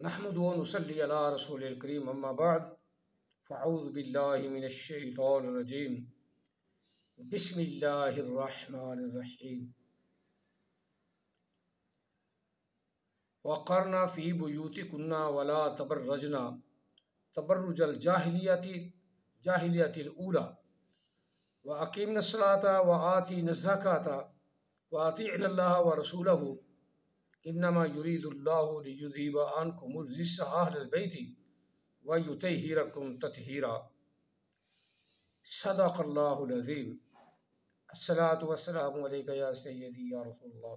नहमदुहु व नुसल्ली अला रसूलिल करीम अम्मा बाद फ़अऊज़ु बिल्लाहि मिनश शैतानिर रजीम बिस्मिल्लाहिर रहमानिर रहीम वक़रना फ़ी बुयूतिकुन्ना वला तबर्रजना तबर्रुजल जाहिलियतिल ऊला व अक़ीमनस सलाता व आतीनज़ ज़काता व अतीअन्नल्लाह व रसूलहु इन्नमा युरीदुल्लाहु लियुज़हिबा अन्कुमुर रिज्स अहलल बैति व युतहिरकुम तत्हीरा। सदक़ल्लाहुल अज़ीम। अस्सलातु वस्सलामु अलैका या सय्यदी या रसूलल्लाह।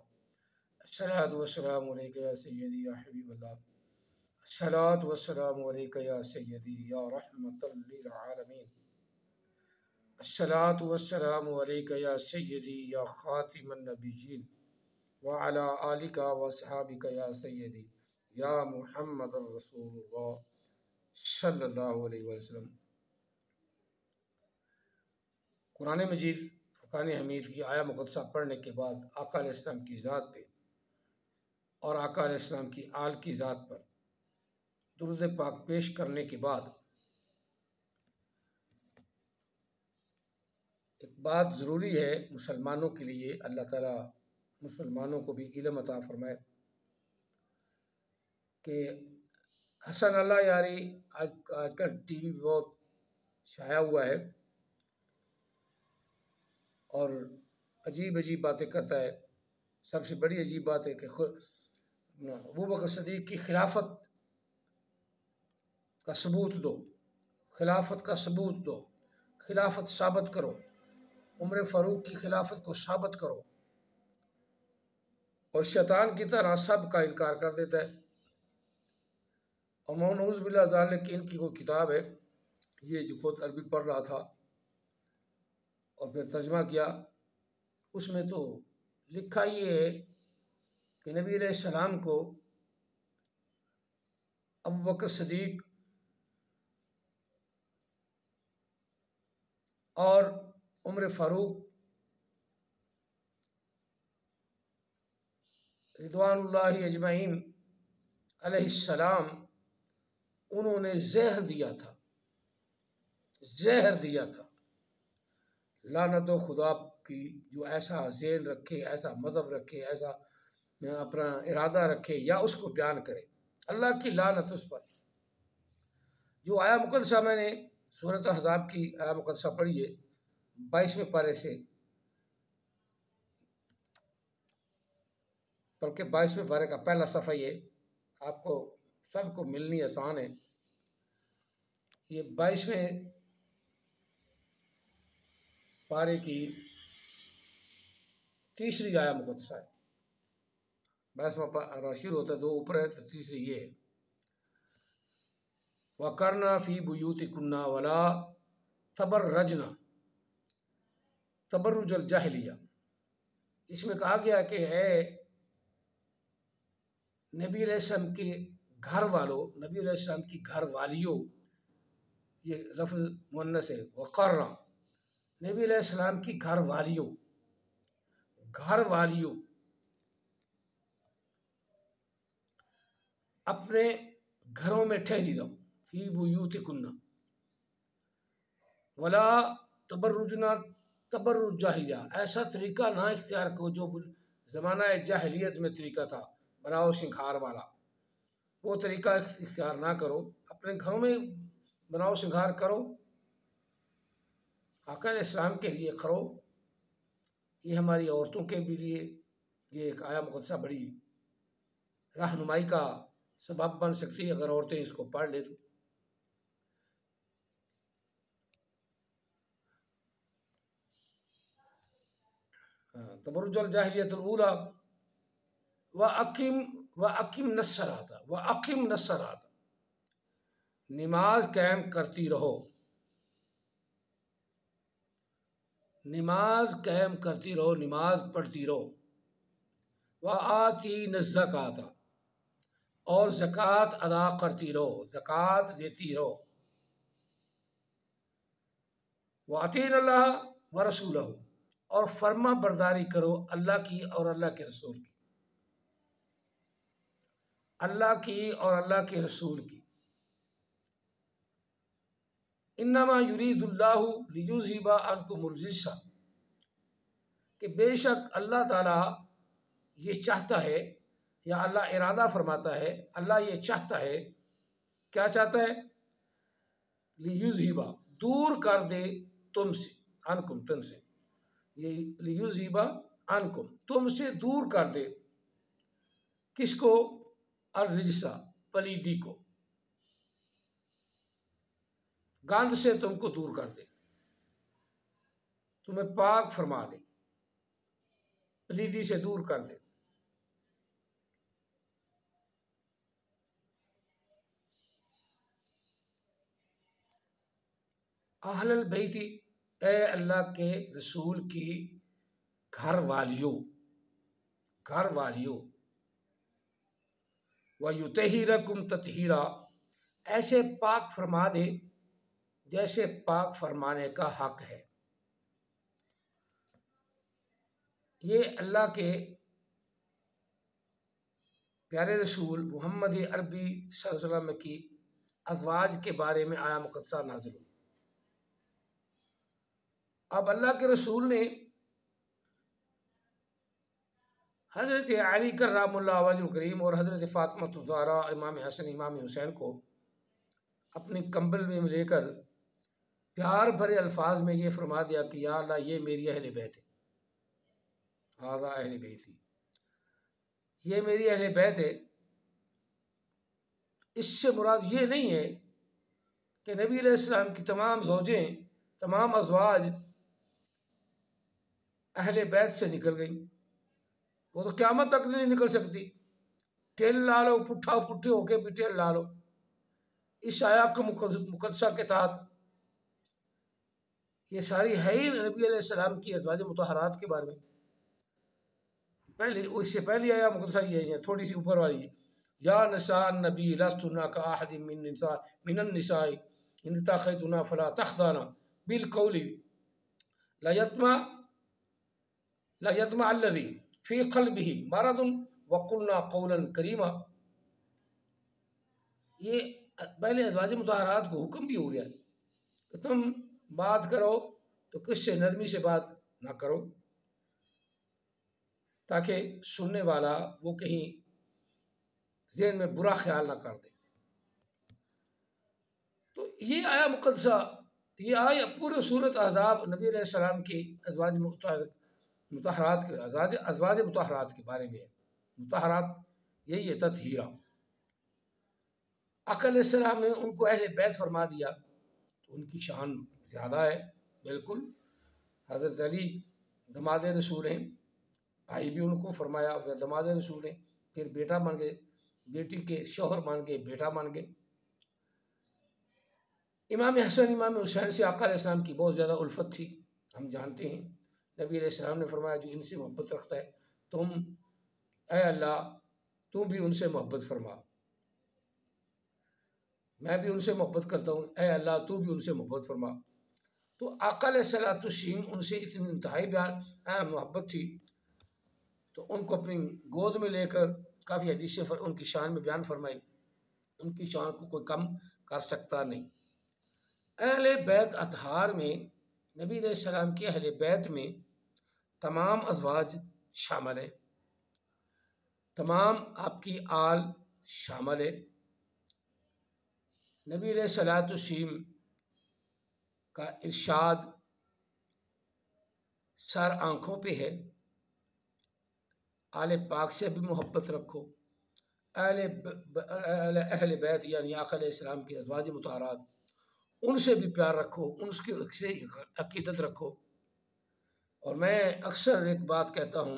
अस्सलातु वस्सलामु अलैका या सय्यदी या हबीबल्लाह। अस्सलातु वस्सलामु अलैका या सय्यदी या रहमतल लिल आलमीन। अस्सलातु वस्सलामु अलैका या सय्यदी या खातिमन नबिय्यीन व अला आलिका व अस्हाबिका या सय्यदी या मुहम्मदुर रसूलुल्लाह सल्लल्लाहु अलैहि वसल्लम। कुरान मजीद फ़ुरक़ान हमीद की आया मुक़द्दसा पढ़ने के बाद आका अलैहिस्सलाम की ज़ात पे और आका अलैहिस्सलाम की आल की ज़ात पर दुरूद पाक पेश करने के बाद एक बात ज़रूरी है मुसलमानों के लिए, अल्लाह ताला मुसलमानों को भी इल्म अता फरमाए कि हसन अल्लाह यारी आजकल टीवी पे बहुत छाया हुआ है और अजीब अजीब बातें करता है। सबसे बड़ी अजीब बात है कि अबू बकर सिद्दीक़ की खिलाफत का सबूत दो, खिलाफत का सबूत दो, खिलाफत साबित करो, उमर फ़ारूक की खिलाफत को साबित करो, और शैतान की तरह सब का इनकार कर देता है। और नऊज़ बिल्लाह ज़ालिक की इनकी कोई किताब है, ये जो खुद अरबी पढ़ रहा था और फिर तर्जमा किया, उसमें तो लिखा ये है कि नबी अलैहिस्सलाम को अबू बकर सिद्दीक़ और उमर फ़ारूक रिदवानुल्लाहि अजमईन अलैहिस्सलाम उन्होंने जहर दिया था, जहर दिया था। लानत व खुदा की जो ऐसा ज़हन रखे, ऐसा मज़हब रखे, ऐसा अपना इरादा रखे या उसको बयान करे, अल्लाह की लानत उस पर। जो आया मुक़द्दसा मैंने सूरत अहज़ाब की आया मुक़द्दसा पढ़ी है 22वें पारे से, बल्कि 22वें पारे का पहला सफ़ा ये आपको सबको मिलनी आसान है। ये 22वें पारे की तीसरी आया मुक़द्दसा है। 22वां पारा शुरू होता है, दो ऊपर है तो तीसरी ये है, वक़रना फ़ी बुयूतिकुन्ना वला तबर्रजना तबर्रुजल जाहिलिया। इसमें कहा गया कि है नबी अलैहिस्सलाम के घर वालों, नबी अलैहिस्सलाम की घर वालियों, ये लफ्ज़ मुअन्नस है। वक़रना नबी अलैहिस्सलाम की घर वालियों, घर वालियों अपने घरों में ठहरी रहो। फ़ी बुयूतिकुन्ना वला तबर्रुजना तबर्रुज जाहिलिया, ऐसा तरीका ना इख्तियार करो जो ज़माना जाहिलियत में तरीका था, बनाओ शिंगार वाला, वो तरीका इख्तियार ना करो। अपने घरों में बनाओ शिंगार करो, आका अलैहिस्सलाम के लिए करो। ये हमारी औरतों के भी लिए ये एक आया मुक़द्दसा बड़ी रहनुमाई का सबब बन सकती है अगर औरतें इसको पढ़ ले तो। तबर्रुजुल जाहिलियतुल ऊला व अकीम नस्सलाता, नमाज कायम करती रहो, नमाज कायम करती रहो, नमाज पढ़ती रहो। व आतीन ज़काता, और ज़कात अदा करती रहो, ज़कात देती रहो। व अतीअन्नल्लाह व रसूलहु, और फर्मा बरदारी करो अल्लाह की और अल्लाह के रसूल की। अल्लाह की और अल्लाह के रसूल की। इन्नमा युरीदुल्लाहु लियुज़हिबा अन्कुमुर रिज्सा, कि बेशक अल्लाह ताला ये चाहता है, या अल्लाह इरादा फरमाता है, अल्लाह ये चाहता है, क्या चाहता है? लियुज़हिबा, दूर कर दे तुमसे, अनकुम तुमसे, ये लियुज़हिबा अनकुम, तुमसे दूर कर दे, किसको? अर्रिजसा, पलीदी को, गंध से तुमको दूर कर दे, तुम्हें पाक फरमा दे, पलीदी से दूर कर दे। अहलल बैती, ए अल्लाह के रसूल की घर वालियों, घर वालियों, व युतहिरकुम ततहीरा, ऐसे पाक फरमा दे जैसे पाक फरमाने का हक है। ये अल्लाह के प्यारे रसूल मोहम्मद अरबी सल्लल्लाहु अलैहि वसल्लम की अज़वाज के बारे में आया मुक़द्दसा नाज़िल हुई। अब अल्लाह के रसूल ने हज़रत अली कर्रमुल्लाहु वजहुल करीम और हज़रत फ़ातिमा ज़हरा, इमाम हसन, इमाम हुसैन को अपनी कंबल में लेकर प्यार भरे अल्फाज में ये फरमा दिया कि या अल्लाह, ये मेरी अहले बैत है, हाज़ा अहले बैती, ये मेरी अहले बैत है। इससे मुराद ये नहीं है कि नबी अलैहिस्सलाम की तमाम ज़ौजें, तमाम अज़वाज अहले बैत से निकल गई, वो तो क़यामत तक नहीं निकल सकती। टेल ला लो, पुट्ठा पुट्ठे होके भी टेल ला लो। इस आया के मुक़द्दसा के तहत ये सारी है ही नबी अलैहिस्सलाम की अज़वाज मुतहरात के बारे में। पहले, उससे पहले आया मुक़द्दसा ये है, थोड़ी सी ऊपर वाली, या नसा नबी लस्तुन्ना का अहदिम मिनन निसाई इन तख़ैतुना फला तख़दाना बिल कौली ला यत्मा अल्लज़ी फ़ी क़ल्बिही मरदुन वक़ुलना क़ौलन करीमा। ये पहले अज़वाज मुतहरात को हुक्म भी हो गया कि तुम बात करो तो किससे नरमी से बात ना करो, ताकि सुनने वाला वो कहीं ज़हन में बुरा ख्याल ना कर दे। तो ये आया मुक़द्दसा, ये आया पूरे सूरत अहज़ाब नबी अलैहिस्सलाम की अज़वाज मुतहरात के अज़वाज मुतहरात के बारे में है। मुतहरात यही है, तत्हीरा। आका अलैहिस्सलाम ने उनको अहले बैत फरमा दिया तो उनकी शान ज़्यादा है। बिल्कुल, हज़रत अली दमाद रसूल हैं, भाई भी उनको फरमाया, वे दमाद रसूल हैं, फिर बेटा बन गए, बेटी के शौहर मान गए, बेटा मान गए। इमाम हसन, इमाम हुसैन से आका अलैहिस्सलाम की बहुत ज़्यादा उल्फत थी, हम जानते हैं। नबी अलैहिस्सलाम ने फरमाया, जो इनसे मोहब्बत रखता है, तुम ऐ अल्लाह, तुम भी उनसे मोहब्बत फरमा, मैं भी उनसे मोहब्बत करता हूँ, ऐ अल्लाह तू भी उनसे मोहब्बत फरमा। तो आका अलैहिस्सलाम उनसे इतनी इंतहाई बयान मोहब्बत थी, तो उनको अपनी गोद में लेकर काफ़ी हदीसें उनकी शान में बयान फरमाई। उनकी शान को कोई कम कर सकता नहीं। अहले बैत अतहार में, नबी अलैहिस्सलाम के अहले बैत में तमाम अज़वाज शामिल है, तमाम आपकी आल शामिल है। नबी अलैहिस्सलाम का इरशाद सर आँखों पे है, आले पाक से भी मोहब्बत रखो, अहले बैत यानी आका अलैहिस्सलाम की अज़वाज मुतहरात, उनसे भी प्यार रखो, उनसे अकीदत रखो। और मैं अक्सर एक बात कहता हूँ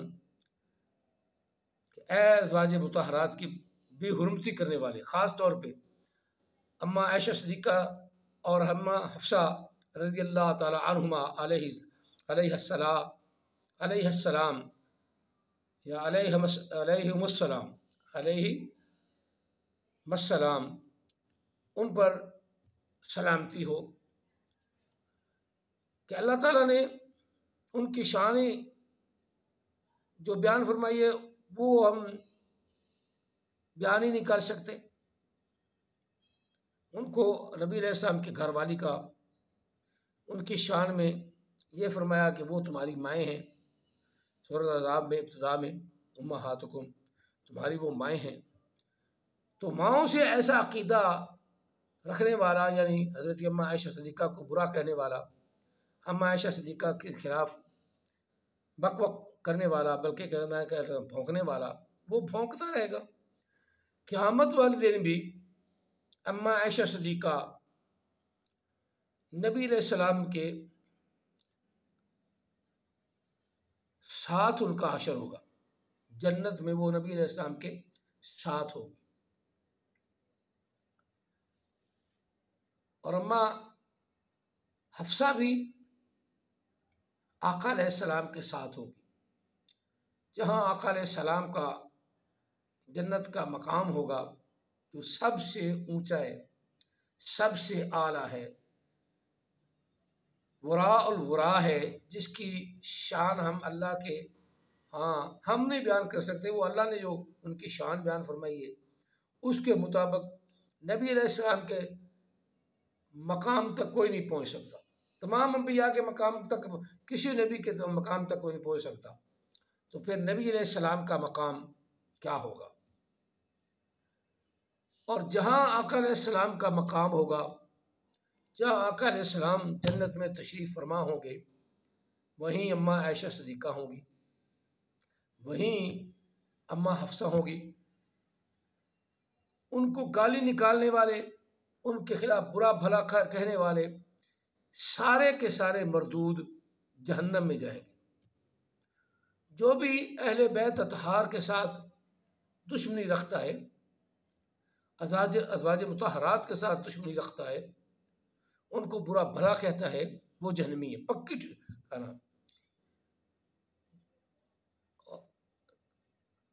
कि अज़वाज मुतहरात की बेहुरमती करने वाले, ख़ास तौर पे अम्मा आयशा सिद्दीक़ा और अम्मा हफ्सा रज़ियल्लाहु ताला अन्हुमा अलैहिस्सलाम या अलैहिस्सलाम, उन पर सलामती हो कि अल्लाह ताला ने उनकी शान, जो बयान फरमाई है, वो हम बयान ही नहीं कर सकते। उनको नबी अलैहिस्सलाम की घरवाली का उनकी शान में ये फरमाया कि वो तुम्हारी माएँ हैं। सूरह अज़ाब में इब्तिदा में उम्महातुकुम, तुम्हारी वो माएँ हैं। तो माओं से ऐसा अकीदा रखने वाला, यानी हज़रत अम्मा आयशा सिद्दीक़ा को बुरा कहने वाला, अम्मा आयशा सिद्दीक़ा के खिलाफ बक बक करने वाला, बल्कि मैं कहता हूँ भौंकने वाला, वो भौंकता रहेगा। क़यामत वाले दिन भी अम्मा आयशा सिद्दीक़ा नबी अलैहिस्सलाम के साथ उनका हशर होगा, जन्नत में वो नबी अलैहिस्सलाम के साथ होगी। और अम्मा हफ्सा भी आका अलैहिस्सलाम के साथ होगी। जहाँ आका अलैहिस्सलाम का जन्नत का मकाम होगा जो सबसे ऊंचा है, सबसे आला है, वरा और वरा है, जिसकी शान हम अल्लाह के, हाँ, हम नहीं बयान कर सकते, वो अल्लाह ने जो उनकी शान बयान फरमाई है उसके मुताबिक नबी अलैहिस्सलाम के मकाम तक कोई नहीं पहुँच सकता। तमाम अंबिया के मकाम तक किसी नबी के मकाम तक कोई नहीं पहुँच सकता। तो फिर नबी अलैहिस्सलाम का मकाम क्या होगा? और जहाँ आका अलैहिस्सलाम का मकाम होगा, जहाँ आका अलैहिस्सलाम जन्नत में तशरीफ़ फरमा होंगे, वहीं अम्मा आयशा सिद्दीक़ा होंगी, वहीं अम्मा हफ्सा होंगी। उनको गाली निकालने वाले, उनके खिलाफ बुरा भला कहने वाले सारे के सारे मरदूद जहन्नम में जाएंगे। जो भी अहले बैत अतहार के साथ दुश्मनी रखता है, अज़वाज मुतहरात के साथ दुश्मनी रखता है, उनको बुरा भला कहता है, वो जहन्नमी है, पक्की ठिकाना।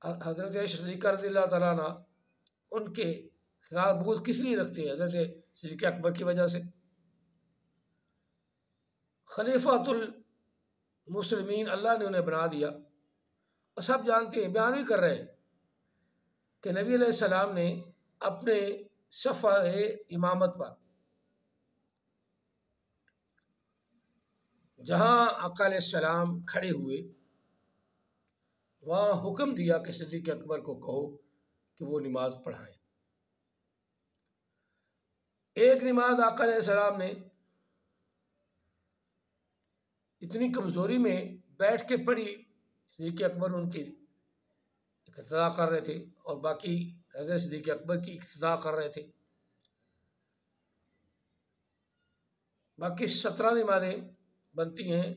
हज़रत आयशा सिद्दीक़ा रज़ियल्लाहु तआला अन्हा उनके खिलाफ बुग़्ज़ किस लिए रखते हैं? हज़रत सिद्दीक़ अकबर की वजह से। खलीफातुल मुस्लिमीन अल्लाह ने उन्हें बना दिया, और सब जानते हैं, बयान भी कर रहे हैं कि नबी अलैहिस्सलाम ने अपने सफ़ा इमामत पर जहाँ आका अलैहिस्सलाम खड़े हुए, वहाँ हुक्म दिया कि सिद्दीक़ अकबर को कहो कि वो नमाज पढ़ाएं। एक नमाज आका अलैहिस्सलाम ने इतनी कमज़ोरी में बैठ के पढ़ी, सिद्दीक़ अकबर उनकी इक़्तिदा कर रहे थे और बाकी हज़रत सिद्दीक़ अकबर की इक़्तिदा कर रहे थे। बाकी 17 नमाज़ें बनती हैं।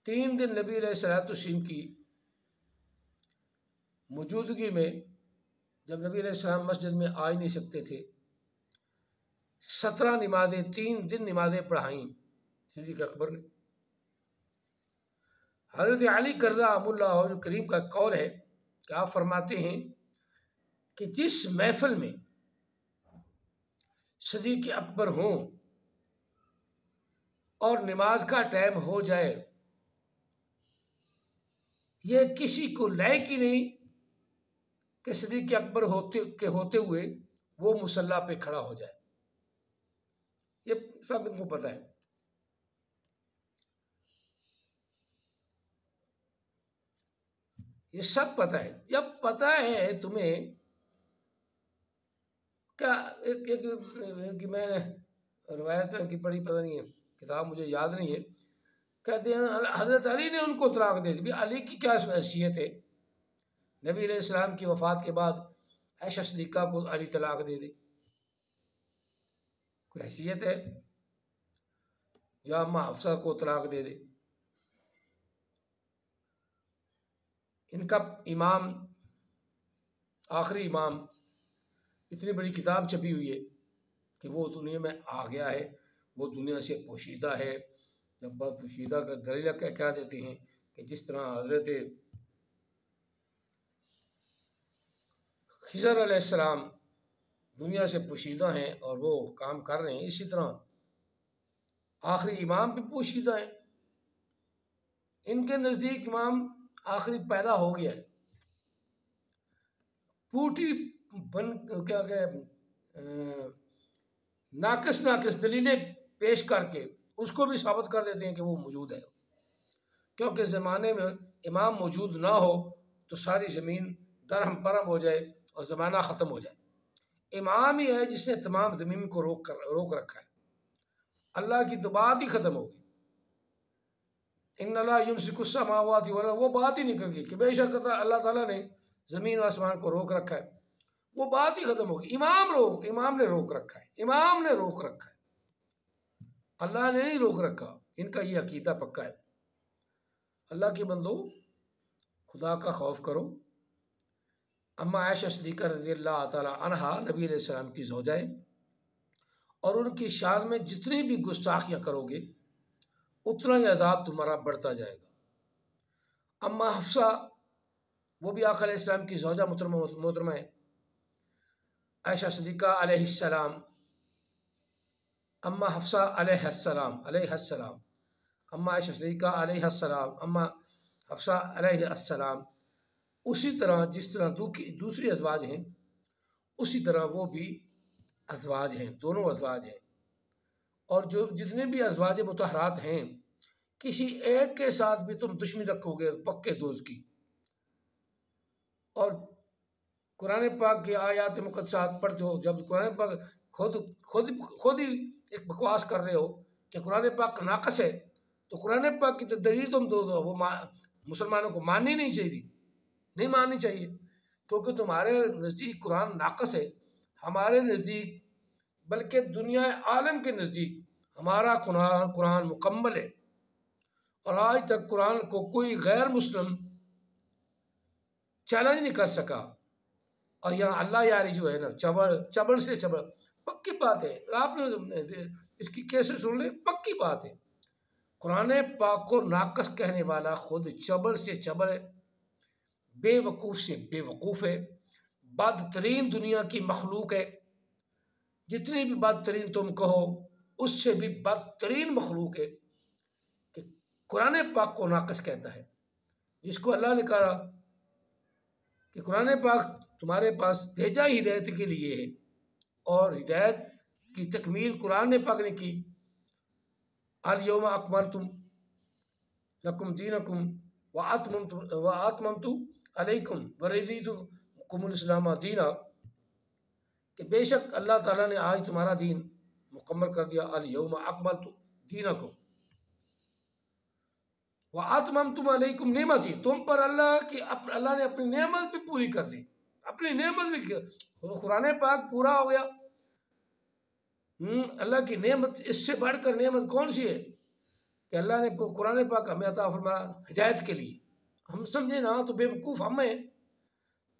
3 दिन नबी अलैहिस्सलाम की मौजूदगी में, जब नबी अलैहिस्सलाम मस्जिद में आ ही नहीं सकते थे, 17 नमाज़ें, 3 दिन नमाज़ें पढ़ाई सिद्दीक़ अकबर ने। हज़रत अली कर्रमुल्लाहु करीम का कौल है कि आप फरमाते हैं कि जिस महफिल में सिद्दीक़ अकबर हों और नमाज का टाइम हो जाए, ये किसी को लायक ही नहीं कि सिद्दीक़ अकबर होते हुए वो मुसल्ला पे खड़ा हो जाए। ये सब इनको पता है। ये सब पता है। जब पता है तुम्हें, क्या एक मैंने रवायत की पढ़ी, पता नहीं है, किताब मुझे याद नहीं है, कहते हैं हज़रत अली ने उनको तलाक दे दी। अली की क्या हैसियत है? नबी अलैहिस्सलाम की वफ़ात के बाद आयशा सिद्दीक़ा को अली तलाक दे दे, कोई हैसियत है? या अम्मा हफ्सा को तलाक दे दे। इनका इमाम, आखिरी इमाम, इतनी बड़ी किताब छपी हुई है कि वो दुनिया में आ गया है, वो दुनिया से पोशीदा है। जब बात पोशीदा का दलील क्या देते हैं कि जिस तरह हज़रत खिज़र अलैहिस्सलाम दुनिया से पोशीदा हैं और वो काम कर रहे हैं, इसी तरह आखिरी इमाम भी पोशीदा हैं। इनके नज़दीक इमाम आखिरी पैदा हो गया है। फूटी बन क्या क्या नाकिस नाकिस दलीलें पेश करके उसको भी साबित कर देते हैं कि वो मौजूद है, क्योंकि ज़माने में इमाम मौजूद ना हो तो सारी ज़मीन दरहम परम हो जाए और ज़माना ख़त्म हो जाए। इमाम ही है जिसने तमाम ज़मीन को रोक रखा है। अल्लाह की तो बात ही ख़त्म होगी। इन्ना ला युमसिकुस समावाति वल अर्द, वो बात ही निकल गई कि बेशक अल्लाह ताला ने ज़मीन और आसमान को रोक रखा है, वो बात ही ख़त्म होगी। इमाम ने रोक रखा है, इमाम ने रोक रखा है, अल्लाह ने नहीं रोक रखा। इनका ये अकीदा पक्का है। अल्लाह के बंदो, खुदा का खौफ करो। अम्मा आयशा सिद्दीक़ा रज़ियल्लाहु ताला अन्हा नबी अलैहिस्सलाम की ज़ौजाएं, और उनकी शान में जितनी भी गुस्ताखियाँ करोगे उतना ही अजाब तुम्हारा बढ़ता जाएगा। अम्मा हफ्सा, वो भी आका अलैहिस्सलाम की ज़ौजा मोहतरमा है, आयशा सिद्दीक़ा अलैहिस्सलाम, अम्मा हफ्सा अलैहिस्सलाम, अम्मा आयशा सिद्दीक़ा अलैहिस्सलाम, अम्मा हफ्सा अलैहिस्सलाम, उसी तरह जिस तरह दूसरी अज़वाज हैं उसी तरह वो भी अज़वाज हैं, दोनों अज़वाज हैं। और जो जितने भी अज़वाज मुतहरात हैं, किसी एक के साथ भी तुम दुश्मनी रखोगे पक्के दोस्त की। और कुरान पाक की आयात मुक़द्दसात पढ़ते हो, जब कुरान पाक खुद ही एक बकवास कर रहे हो कि कुरान पाक नाक़स है, तो कुरान पाक की तो दलील तुम दो, वो मुसलमानों को माननी नहीं चाहिए, नहीं माननी चाहिए, क्योंकि तुम्हारे नज़दीक कुरान नाक़स है, हमारे नज़दीक बल्कि दुनिया आलम के नज़दीक हमारा कुरान मुकम्मल है। और आज तक कुरान को कोई गैर मुस्लिम चैलेंज नहीं कर सका। और यहाँ अल्लाह यारी जो है ना, चबड़ से चबड़, पक्की बात है, आपने इसकी कैसे सुन ले, पक्की बात है। कुरान पाक को नाकस कहने वाला खुद चबड़ से चबड़ है, बेवकूफ़ से बेवकूफ़ है, बदतरीन दुनिया की मखलूक है। जितनी भी बदतरीन तुम कहो उससे भी बदतरीन मखलूक है कि कुरान पाक को नाकस कहता है, जिसको अल्लाह ने कहा कि कुरान पाक तुम्हारे पास भेजा ही हिदायत के लिए है, और हिदायत की तकमील कुरान पाक ने की। अल यौमा अकमलतु लकुम दीनकुम व अतममतु अलैकुम व रदीतु लकुमुल इस्लाम दीना, कि बेशक अल्लाह ताला ने आज तुम्हारा दीन मुकम्मल कर दिया। अल यौमा अकमलतु दीनकुम व अतममतु अलैकुम नेमती, तुम पर अल्लाह ने अपनी नेमत भी पूरी कर दी, अपनी नेमत भी कुरान पाक पूरा हो गया। अल्लाह की नेमत, इससे बढ़कर नेमत कौन सी है कि अल्लाह ने कुरान पाक हमें अता फरमाया हिदायत के लिए। हम समझे ना तो बेवकूफ़ हम हैं,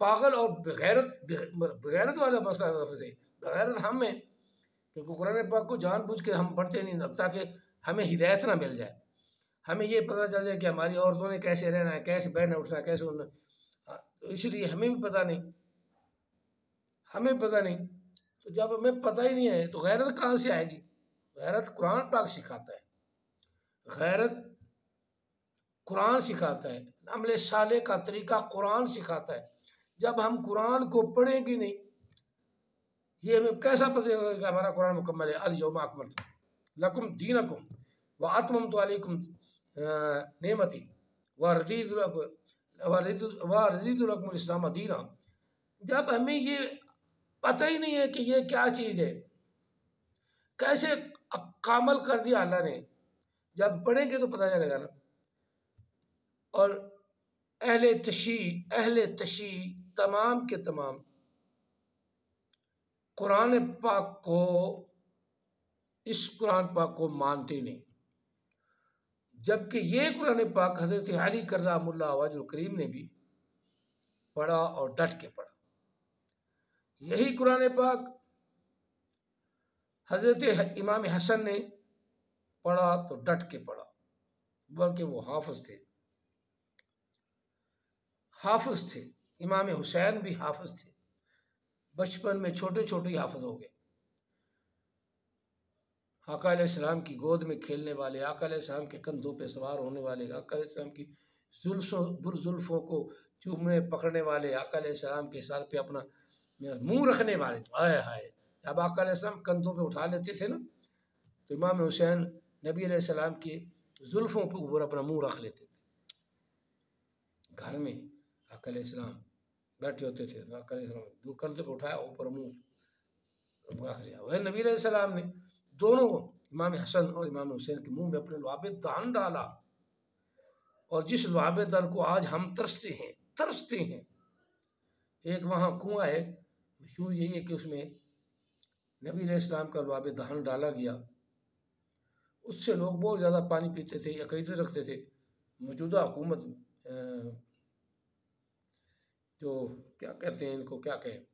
पागल और बगैरत वाला मसला है, बगैरत हम हैं, क्योंकि कुरान पाक को जानबूझ के हम पढ़ते नहीं ताकि हमें हिदायत ना मिल जाए, हमें ये पता चल जाए कि हमारी औरतों ने कैसे रहना है, कैसे बैठना उठना है, कैसे उठना, तो इसलिए हमें भी पता नहीं, हमें पता नहीं। तो जब हमें पता ही नहीं है तो गैरत कहाँ से आएगी? गैरत कुरान पाक सिखाता है, गैरत कुरान सिखाता है, अमल साले का तरीका कुरान सिखाता है। जब हम कुरान को पढ़ेंगे नहीं, ये हमें कैसा पता चलेगा कि हमारा कुरान मुकम्मल है? अल यौमा अकमलतु लकुम दीनकुम व अतममतु अलैकुम नेमती व रदीतु लकुमुल इस्लाम दीना। जब हमें ये पता ही नहीं है कि ये क्या चीज़ है, कैसे कामल कर दिया अल्लाह ने, जब पढ़ेंगे तो पता चलेगा ना। और अहले तशी तमाम के तमाम कुरान पाक को, इस कुरान पाक को मानते नहीं, जबकि ये कुरान पाक हज़रत अली कर्रामुल्लाह वजहुल करीम ने भी पढ़ा और डट के पढ़ा। यही कुरान पाक हज़रत इमाम हसन ने पढ़ा तो डट के पढ़ा, बल्कि वो हाफिज थे। इमाम हुसैन भी हाफिज थे, बचपन में छोटे छोटे ही हाफिज हो गए। आका अलैहिस्सलाम की गोद में खेलने वाले, आका अलैहिस्सलाम के कंधों पे सवार होने वाले, आका अलैहिस्सलाम की जुल्फ़ों को चूमे पकड़ने वाले, आका अलैहिस्सलाम के सर पे अपना मुंह रखने वाले, तो आए हाय, जब आका अलैहिस्सलाम कंधों पे उठा लेते थे ना, तो इमाम हुसैन नबी अलैहिस्सलाम के जुल्फ़ों पे ऊपर अपना मुंह रख लेते थे। घर में आका अलैहिस्सलाम बैठे होते थे, आका अलैहिस्सलाम दो कंधे पे उठाया, ऊपर मुंह रख लिया। वह नबी अलैहिस्सलाम ने दोनों इमाम हसन और इमाम हुसैन के मुंह में अपने लुआब दान डाला, और जिस लुआब दान को आज हम तरसते हैं। एक वहाँ कुआं है, मशहूर यही है कि उसमें नबी अलैहिस्सलाम का लुआब दहन डाला गया, उससे लोग बहुत ज़्यादा पानी पीते थे, अक़ीदत रखते थे। मौजूदा हुकूमत जो क्या कहते हैं इनको, क्या कहें,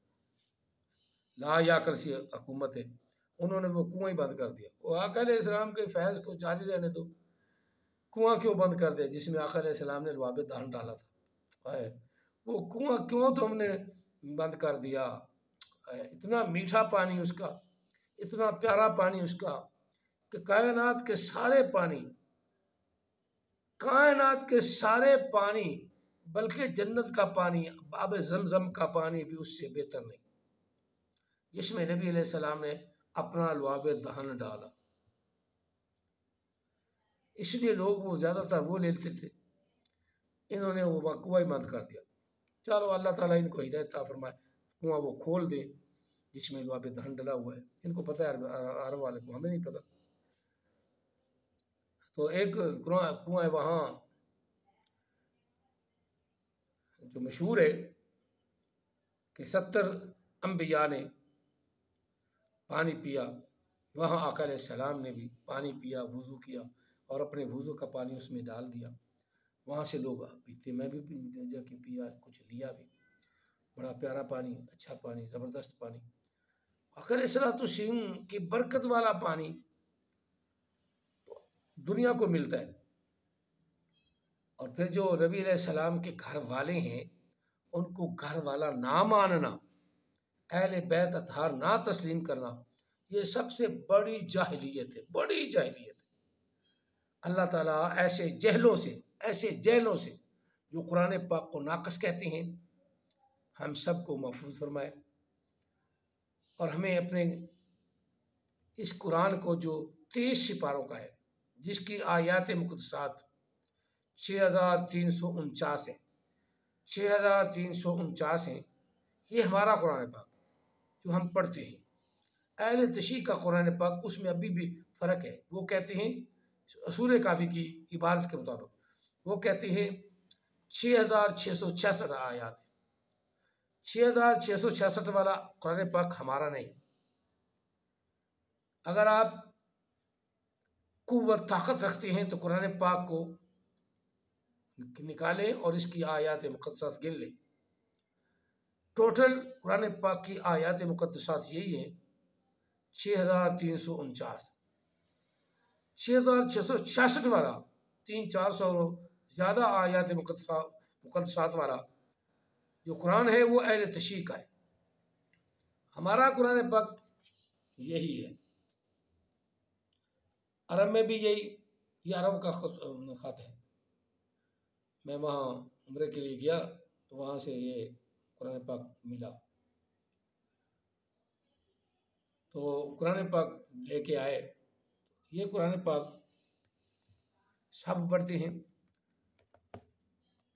लायाकल सी हुकूमत है, उन्होंने वो कुआं ही बंद कर दिया। वो आका अलैहिस्सलाम के फैज़ को जारी रहने दो, कुआं क्यों बंद कर दिया जिसमें आका अलैहिस्सलाम ने लुआब दहन डाला था? है वो कुआं क्यों तुमने बंद कर दिया? इतना मीठा पानी उसका, इतना प्यारा पानी उसका कि कायनात के सारे पानी बल्कि जन्नत का पानी, आब ज़मज़म का पानी भी उससे बेहतर नहीं, जिसमें नबी अलैहिस्सलाम ने अपना लुआब दहन डाला। इसलिए लोग वो ज़्यादातर वो लेते थे, इन्होंने वो कुआं ही बंद कर दिया। चलो अल्लाह ताला इनको हिदायत अता फरमाए, कुआं वो खोल दें जिसमें लुआब दहन डला हुआ है। इनको पता है, अरब वाले को, हमें नहीं पता। तो एक कुआं है वहाँ जो मशहूर है कि 70 अम्बिया ने पानी पिया, वहाँ आका अलैहिस्सलाम ने भी पानी पिया, वज़ू किया और अपने वज़ू का पानी उसमें डाल दिया। वहाँ से लोग पीते, मैं भी जाके पिया, कुछ लिया भी, बड़ा प्यारा पानी, अच्छा पानी, ज़बरदस्त पानी, आका अलैहिस्सलाम की बरकत वाला पानी दुनिया को मिलता है। और फिर जो नबी अलैहिस्सलाम के घर वाले हैं, उनको घर वाला ना मानना, अहले बैत अतहार ना तस्लीम करना, ये सबसे बड़ी जाहिलियत है, बड़ी जाहिलियत है। अल्लाह ताला ऐसे जहलों से जो कुरान पाक को नाकस कहते हैं, हम सबको महफूज फरमाए, और हमें अपने इस कुरान को जो 30 सिपारों का है, जिसकी आयात मुक़द्दसात 6349 है, 6349 हैं, ये हमारा कुरान पाक जो हम पढ़ते हैं। अहले तशरीह का कुरान पाक, उसमें अभी भी फ़र्क है। वो कहते हैं सूरह काफ़ी की इबारत के मुताबिक, वो कहते हैं 6666 आयात है। 6666 वाला कुरान पाक हमारा नहीं। अगर आप कुव्वत ताकत रखते हैं तो कुरान पाक को निकालें और इसकी आयात मुक़द्दसात गिन लें। टोटल कुरान पाक की आयात मुक़द्दसात यही है 6349। 6666 वाला 300-400 ज़्यादा आयात मुक़द्दसात वाला जो कुरान है वो अहले तशरीह का है। हमारा कुरान पाक यही है। अरब में भी यही, ये अरब का ख़त है। मैं वहाँ उम्रे के लिए गया तो वहाँ से ये कुरान पाक मिला, तो कुरान पाक लेके आए। ये कुरान पाक सब पढ़ते हैं,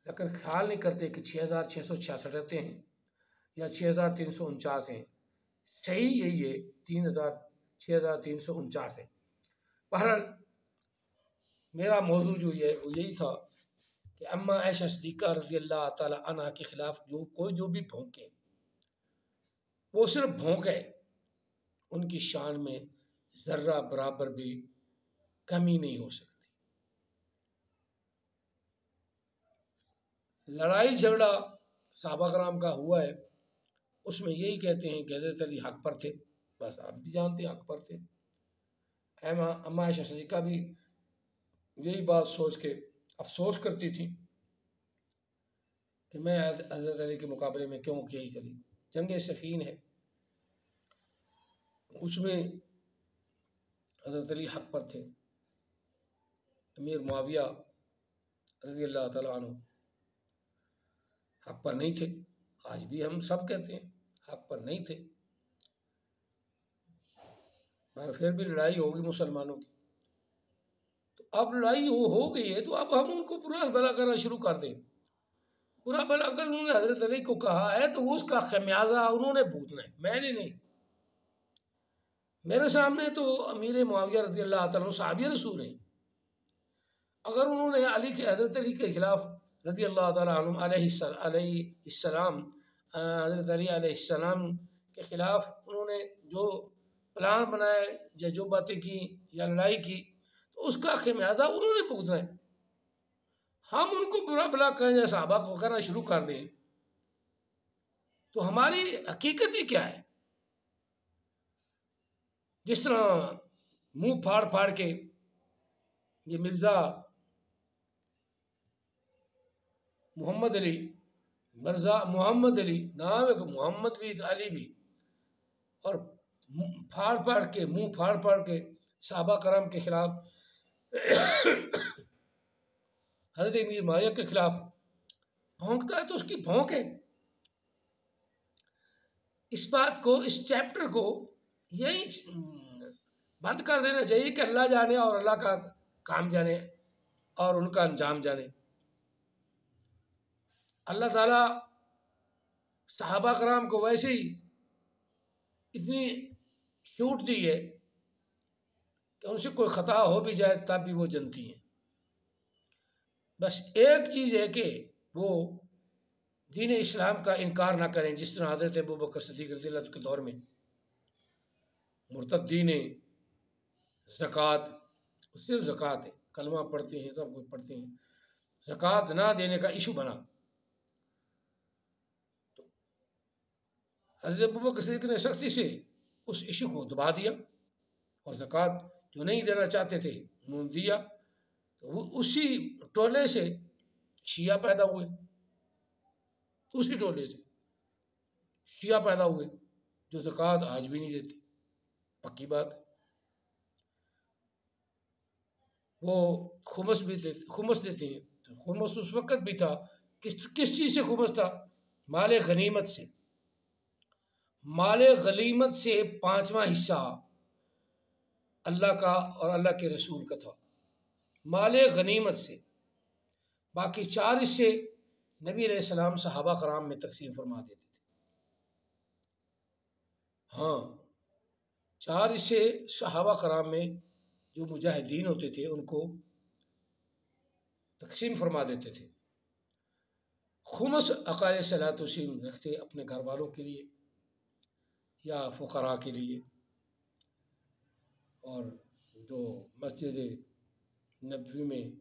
लेकिन ख्याल नहीं करते कि 6666 रहते हैं या 6349 हैं। सही यही है, 6349 है। बहरहाल मेरा मौजू जो है वो यही था कि अम्मा आयशा सिद्दीक़ा रज़ियल्लाहु ताला अन्हा के ख़िलाफ़ जो भी भौंके, वो सिर्फ भौंके, उनकी शान में ज़र्रा बराबर भी कमी नहीं हो सकती। लड़ाई झगड़ा सहाबा कराम का हुआ है, उसमें यही कहते हैं कि हज़रत अली हक़ पर थे, बस आप भी जानते हैं हक़ पर थे। अम्मा आयशा सिद्दीक़ा भी यही बात सोच के अफसोस करती थी कि मैं हज़रत अली के मुकाबले में क्यों यही चली। जंग सफ़ीन है, उसमें हज़रत अली हक़ पर थे, अमीर मुआविया रज़ियल्लाहु ताला अन्हु हक पर नहीं थे। आज भी हम सब कहते हैं हक पर नहीं थे, पर फिर भी लड़ाई होगी मुसलमानों की। तो अब लड़ाई हो गई है, तो अब हम उनको बुरा भला करना शुरू कर दें। बुरा भला कर उन्होंने हजरत अली को कहा है तो उसका खमियाजा उन्होंने भुगतना है, मैंने नहीं। मेरे सामने तो अमीर मुआविया रज़ी अल्लाह तआला अन्हु सहाबी रसूल हैं। अगर उन्होंने अली के हजरत अली के खिलाफ रज़ी अल्लाह तआला अन्हु अलैहिस्सलाम हजरत अली अलैहिस्सलाम के खिलाफ उन्होंने जो प्लान बनाए या जो बातें की या लड़ाई की, तो उसका खमियाजा उन्होंने भुगतना है। हम उनको बुरा भला कहें या सहाबा को करना शुरू कर दें, तो हमारी हकीकत ही क्या है? जिस तरह मुंह फाड़ फाड़ के ये मिर्ज़ा मोहम्मद अली, मिर्ज़ा मोहम्मद अली नाम है, मोहम्मद भी अली भी, और फाड़ फाड़ के मुंह फाड़ फाड़ के सहाबा करम के खिलाफ हज़रत अमीर मुआविया के खिलाफ भौंकता है, तो उसकी भौंक है। इस बात को, इस चैप्टर को यही बंद कर देना चाहिए कि अल्लाह जाने और अल्लाह का काम जाने और उनका अंजाम जाने। अल्लाह ताला सहाबा कराम को वैसे ही इतनी छूट दी है कि उनसे कोई ख़ता हो भी जाए तब भी वो जनती हैं। बस एक चीज़ है कि वो दीन इस्लाम का इनकार ना करें, जिस तरह हज़रत अबू बकर सिद्दीक़ रज़ियल्लाहु अन्हु के दौर में मुर्तद्दीन ज़कात, सिर्फ ज़कात है, कलमा पढ़ते हैं, सब कुछ पढ़ते हैं, ज़कात ना देने का इशू बना। तो हज़रत अबू बकर सिद्दीक़ ने सख्ती से उस इशू को दबा दिया और ज़कात जो नहीं देना चाहते थे उन्होंने दिया। तो वो उसी टोले से शिया पैदा हुए, उसी टोले से शिया पैदा हुए जो ज़कात आज भी नहीं देते। पक्की बात है। वो खुमस भी देते, खुमस देते हैं। तो खुमस उस वक़्त भी था, किस किस चीज़ से खुमस था? माल गनीमत से। माल गनीमत से 5वां हिस्सा अल्लाह का और अल्लाह के रसूल का था, माल गनीमत से। बाकी 4 हिस्से नबी अलैहिस्सलाम सहाबा कराम में तकसीम फरमा देते थे। हाँ, 4 हिस्से सहाबा कराम में जो मुजाहिदीन होते थे उनको तकसीम फरमा देते थे। खुमस अकाले सलात वसीम रखते अपने घर वालों के लिए या फ़ुक़रा के लिए, और जो मस्जिद नबवी में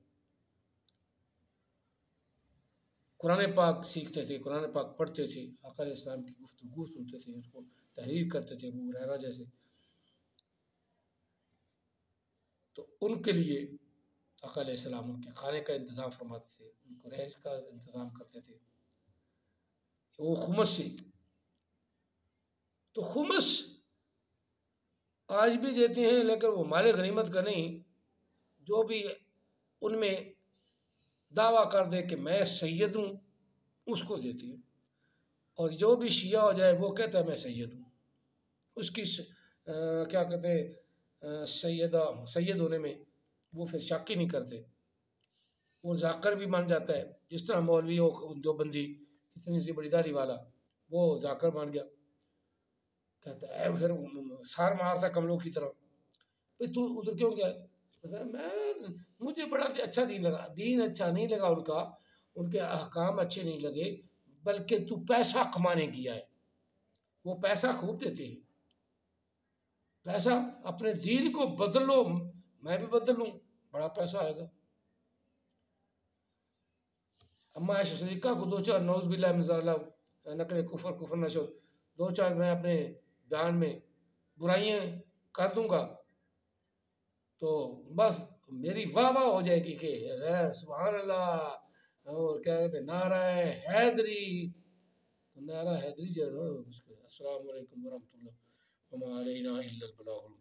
कुरान पाक सीखते थे, कुरान पाक पढ़ते थे, आका इस्लाम की गुफ्तगू सुनते थे, उसको तहरीर करते थे अबू हुरैरा जैसे, तो उनके लिए आका अलैहिस्सलाम उनके खाने का इंतज़ाम फरमाते थे, उनको रहज का इंतज़ाम करते थे, वो खुमस से। तो खुमस आज भी देते हैं, लेकिन वो माल गनीमत का नहीं। जो भी उनमें दावा कर दे कि मैं सैयद हूँ उसको देती है, और जो भी शिया हो जाए वो कहता है मैं सैयद हूँ, उसकी क्या कहते हैं सैयद होने में वो फिर शक ही नहीं करते, वो जाकर भी मान जाता है। जिस तरह मौलवी हो जो बंदी इतनी सी बड़ी दाढ़ी वाला, वो जाकर मान गया, कहता है फिर सार मारता कमलों की तरह, भाई तू उधर क्यों गया? मैं मुझे बड़ा अच्छा दीन लगा। दीन अच्छा नहीं लगा उनका, उनके अहकाम अच्छे नहीं लगे, बल्कि तू पैसा कमाने किया है। वो पैसा खूब देते हैं, पैसा अपने दीन को बदल लो, मैं भी बदल लूँ, बड़ा पैसा आएगा। अम्मा आयशा सिद्दीक़ा को 2-4 नौज़ बिल्लाह मिन ज़ालिक नकल कुफर कुफर नशर 2-4 मैं अपने बयान में बुराइयाँ कर दूंगा तो बस मेरी वाह वाह हो जाएगी कि सुभान अल्लाह, और क्या कहते हैं नारा हैदरी, तो नारा हैदरी जो है मुश्किल। अस्सलाम वालेकुम वरहमतुल्लाह व मा अलैना इल्लल बलागुल।